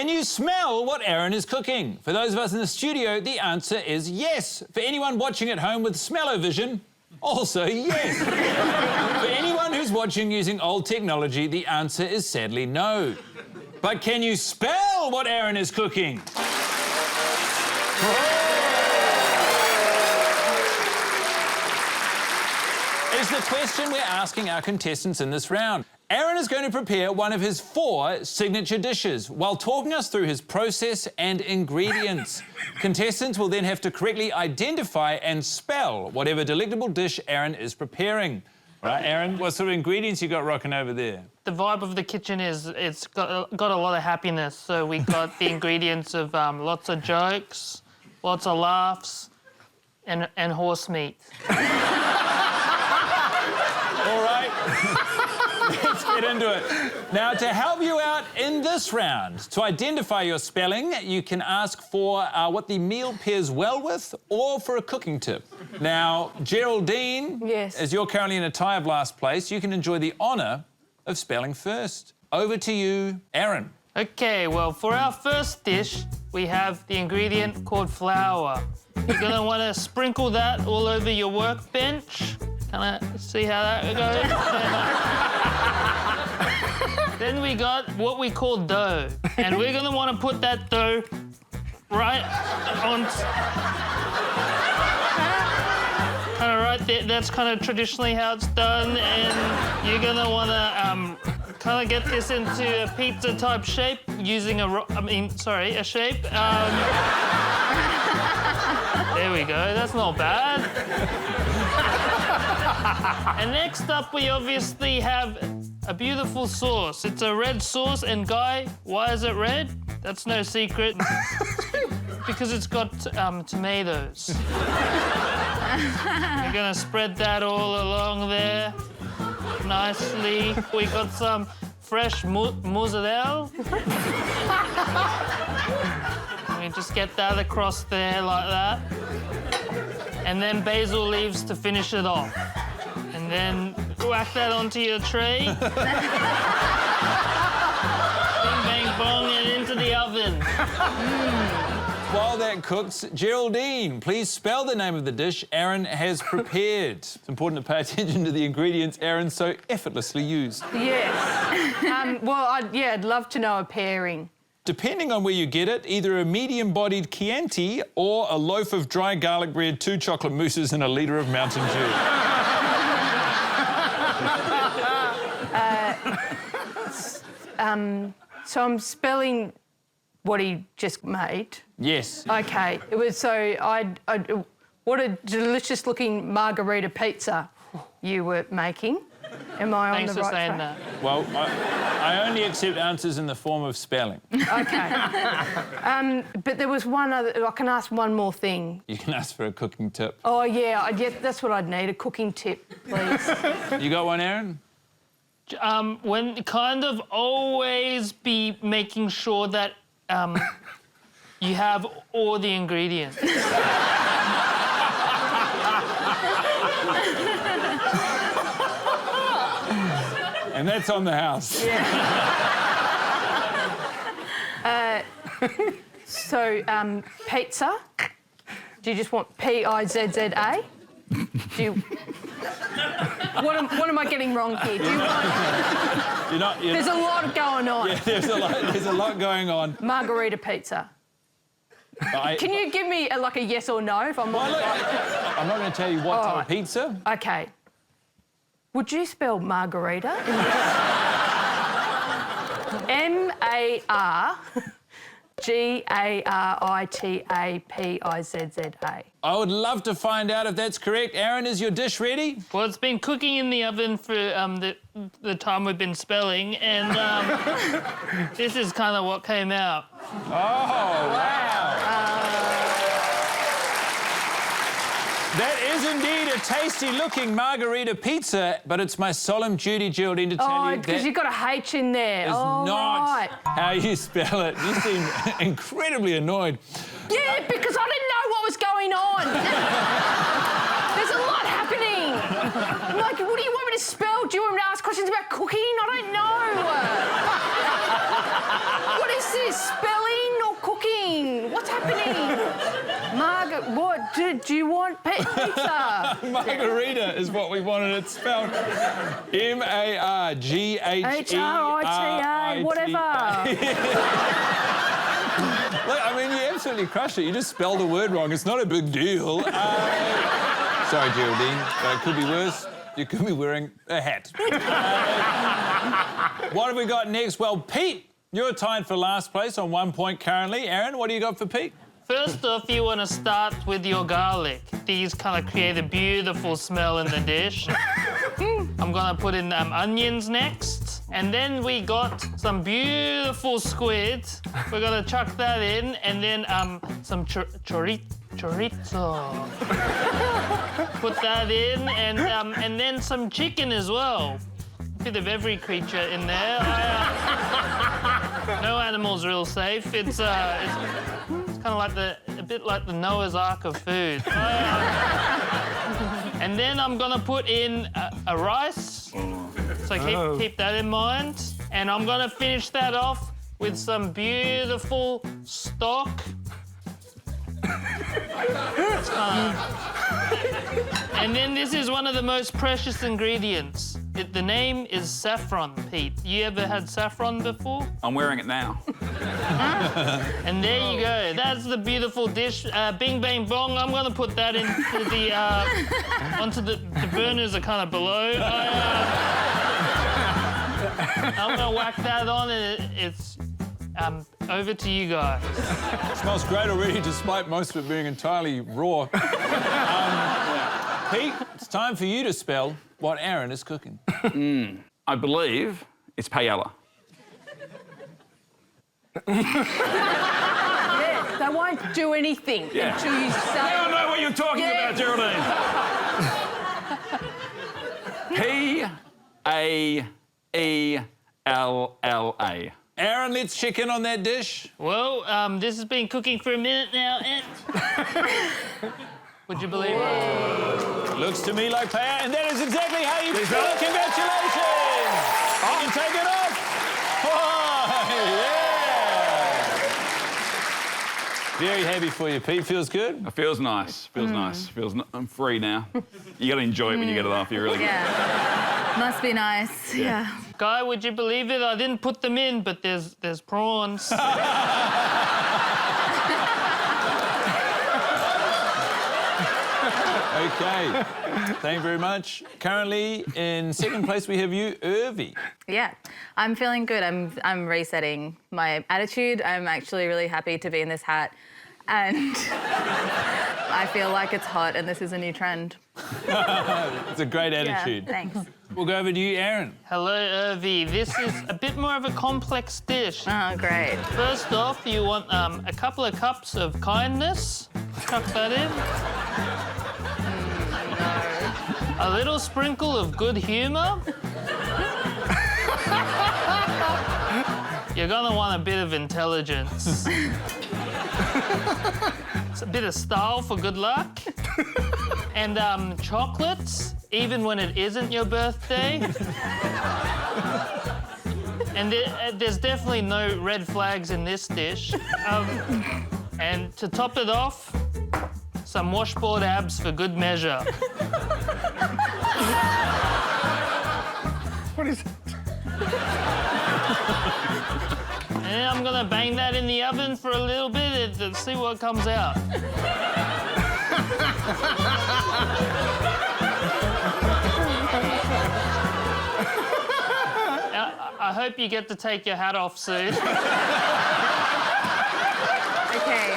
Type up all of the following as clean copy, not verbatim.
Can you smell what Aaron is cooking? For those of us in the studio, the answer is yes. For anyone watching at home with smell-o-vision, also yes. For anyone who's watching using old technology, the answer is sadly no. But can you spell what Aaron is cooking? Is the question we're asking our contestants in this round. Aaron is going to prepare one of his 4 signature dishes while talking us through his process and ingredients. Contestants will then have to correctly identify and spell whatever delectable dish Aaron is preparing. All right, Aaron, what sort of ingredients you got rocking over there? The vibe of the kitchen is it's got a lot of happiness. So we got the ingredients of lots of jokes, lots of laughs, and horse meat. All right, let's get into it. Now, to help you out in this round, to identify your spelling, you can ask for what the meal pairs well with or for a cooking tip. Now, Geraldine, yes, as you're currently in a tie of last place, you can enjoy the honour of spelling first. Over to you, Aaron. OK, well, for our first dish, we have the ingredient called flour. You're going to want to sprinkle that all over your workbench. Kind of see how that goes. Then we got what we call dough. And we're going to want to put that dough right on... kind of right there. That's kind of traditionally how it's done. And you're going to want to kind of get this into a pizza-type shape using a shape. There we go. That's not bad. And next up, we obviously have a beautiful sauce. It's a red sauce, and Guy, why is it red? That's no secret. Because it's got tomatoes. We're gonna spread that all along there nicely. We got some fresh mozzarella. We just get that across there like that. And then basil leaves to finish it off. And then whack that onto your tray. Bing, bang, bong, and into the oven. While that cooks, Geraldine, please spell the name of the dish Aaron has prepared. It's important to pay attention to the ingredients Aaron so effortlessly used. Yes. Well, I'd love to know a pairing. Depending on where you get it, either a medium-bodied Chianti or a loaf of dry garlic bread, 2 chocolate mousses and a litre of Mountain Dew. So I'm spelling what he just made. Yes. OK. It was what a delicious-looking margarita pizza you were making. Am I on the right track? Thanks for saying that. Well, I only accept answers in the form of spelling. OK. But there was one other... I can ask one more thing. You can ask for a cooking tip. Oh, yeah, that's what I'd need, a cooking tip, please. You got one, Aaron? When kind of always be making sure that you have all the ingredients. And that's on the house. Yeah. So, pizza. Do you just want P-I-Z-Z-A? Do you... What am I getting wrong here? Do you want... There's a lot going on. Yeah, there's a lot going on. Margarita pizza. Can you give me a yes or no if I'm not... I'm not going to tell you what type of pizza. OK. Would you spell margarita? M-A-R-G-A-R-I-T-A-P-I-Z-Z-A. I would love to find out if that's correct. Aaron, is your dish ready? Well, it's been cooking in the oven for the time we've been spelling, and this is kind of what came out. Oh, wow. That is indeed a tasty-looking margarita pizza, but it's my solemn duty, Geraldine, to tell you that... Oh, because you've got a H in there. ...is not how you spell it. You seem incredibly annoyed. Yeah, because I didn't know what was going on. There's a lot happening. I'm like, what do you want me to spell? Do you want me to ask questions about cooking? I don't know. What is this? Spell What do you want? Pizza. Margarita is what we wanted it spelled. Margheta. H-R-I-T-A, whatever. Look, I mean, you absolutely crushed it. You just spelled the word wrong. It's not a big deal. Sorry, Geraldine, but it could be worse. You could be wearing a hat. What have we got next? Well, Pete, you're tied for last place on 1 point currently. Aaron, what do you got for Pete? First off, you want to start with your garlic. These kind of create a beautiful smell in the dish. I'm gonna put in onions next. And then we got some beautiful squid. We're gonna chuck that in, and then some chorizo. Put that in, and then some chicken as well. Bit of every creature in there. No animal's real safe. It's kind of like a bit like the Noah's Ark of food. And then I'm gonna put in a rice. So keep that in mind. And I'm gonna finish that off with some beautiful stock. And then this is one of the most precious ingredients. The name is saffron, Pete. You ever had saffron before? I'm wearing it now. And there you go. That's the beautiful dish. Bing, bang, bong. I'm going to put that into the... onto the burners are kind of below. I'm going to whack that on, and it's... over to you guys. It smells great already, despite most of it being entirely raw. Pete, it's time for you to spell what Aaron is cooking. I believe it's paella. Yeah, they won't do anything until you say... I don't know what you're talking about, Geraldine. P-A-E-L-L-A. Aaron, let's check in on that dish. Well, this has been cooking for a minute now, and... Would you believe it? Looks to me like paella, and that is exactly how you spell it. Congratulations! You can take it off. Oh, yeah! Very happy for you, Pete. Feels good? It feels nice. Feels nice. I'm free now. You got to enjoy it when you get it off. You really got. Yeah. Must be nice. Yeah. Guy, would you believe it? I didn't put them in, but there's prawns. Okay, thank you very much. Currently, in second place, we have you, Urvi. Yeah, I'm feeling good. I'm resetting my attitude. I'm actually really happy to be in this hat, and I feel like it's hot, and this is a new trend. It's a great attitude. Yeah, thanks. We'll go over to you, Aaron. Hello, Urvi. This is a bit more of a complex dish. Oh, great. First off, you want a couple of cups of kindness. Chuck that in. A little sprinkle of good humour. You're gonna want a bit of intelligence. It's a bit of style for good luck. And chocolates, even when it isn't your birthday. And there's definitely no red flags in this dish. And to top it off, some washboard abs for good measure. What is it? And then I'm gonna bang that in the oven for a little bit to see what comes out. I hope you get to take your hat off soon. Okay.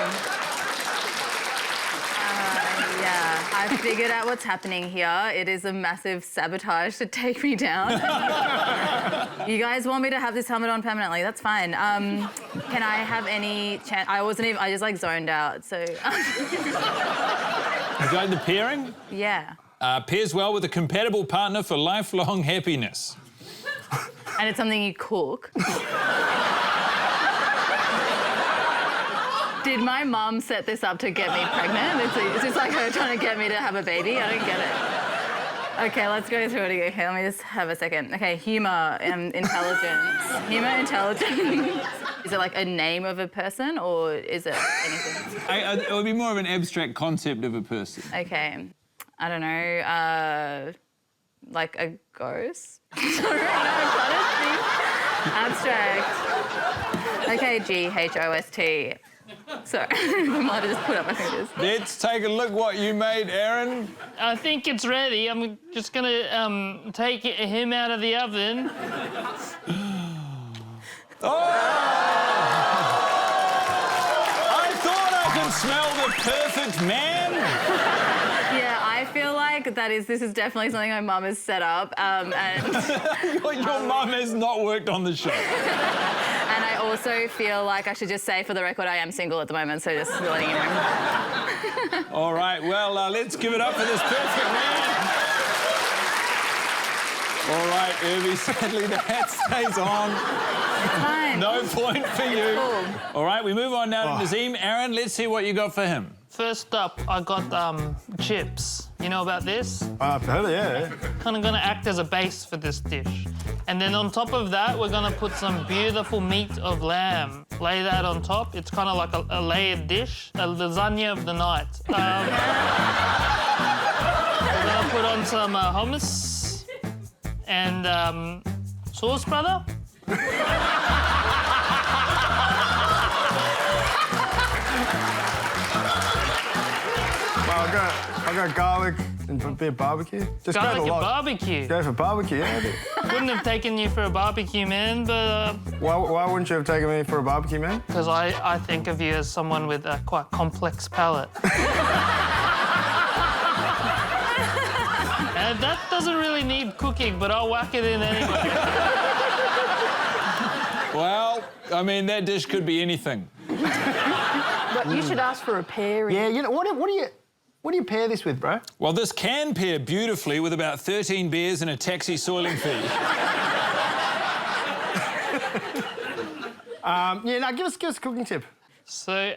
Yeah, I figured out what's happening here. It is a massive sabotage to take me down. You guys want me to have this helmet on permanently? That's fine. Can I have any chance? I just like zoned out, so. You like the pairing? Yeah. Pairs well with a compatible partner for lifelong happiness. And it's something you cook. Did my mum set this up to get me pregnant? Is this like her trying to get me to have a baby? I don't get it. Okay, let's go through it again. Okay, let me just have a second. Okay, humour and intelligence. Humour, intelligence. Is it like a name of a person or is it anything? It would be more of an abstract concept of a person. Okay. I don't know. Like a ghost? Sorry, abstract. Okay, Ghost. Sorry, I might have just put up my fingers. Let's take a look what you made, Aaron. I think it's ready. I'm just gonna take him out of the oven. Oh! I thought I could smell the perfect man. Yeah, I feel like this is definitely something my mum has set up, and Your mum has not worked on the show. and I also feel like I should just say for the record I am single at the moment, so just letting you know. All right, well, let's give it up for this perfect man. All right, Urvi, sadly the hat stays on. Fine. No point for you. Cool. All right, we move on now to Nazeem. Aaron, let's see what you got for him. First up, I got chips. You know about this? I've heard it, yeah. Kind of gonna act as a base for this dish. And then on top of that, we're gonna put some beautiful meat of lamb. Lay that on top. It's kind of like a layered dish, a lasagna of the night. We're gonna put on some hummus and sauce, brother. I got garlic and a bit of barbecue. Just Garlic grab a and lot. barbecue. Go for barbecue, yeah. Wouldn't have taken you for a barbecue man, but Why wouldn't you have taken me for a barbecue, man? because I think of you as someone with a quite complex palate. And that doesn't really need cooking, but I'll whack it in anyway. Well, I mean, that dish could be anything. But you should ask for a pairing. Yeah, you know, what do you pair this with, bro? Well, this can pair beautifully with about 13 beers and a taxi soiling fee. Yeah, no, give us a cooking tip. So,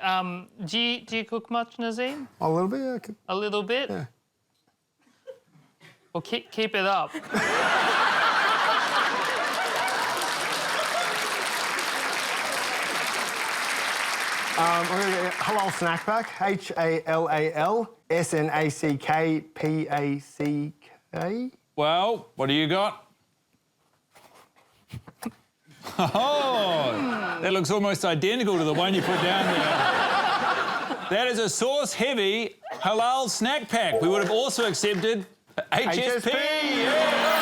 do you cook much, Nazeem? A little bit, yeah. A little bit? Yeah. Well, keep it up. I'm going to get a halal snack pack, HALAL SNACKPACK. Well, what do you got? Oh, that looks almost identical to the one you put down there. That is a sauce-heavy halal snack pack. We would have also accepted HSP. Yeah.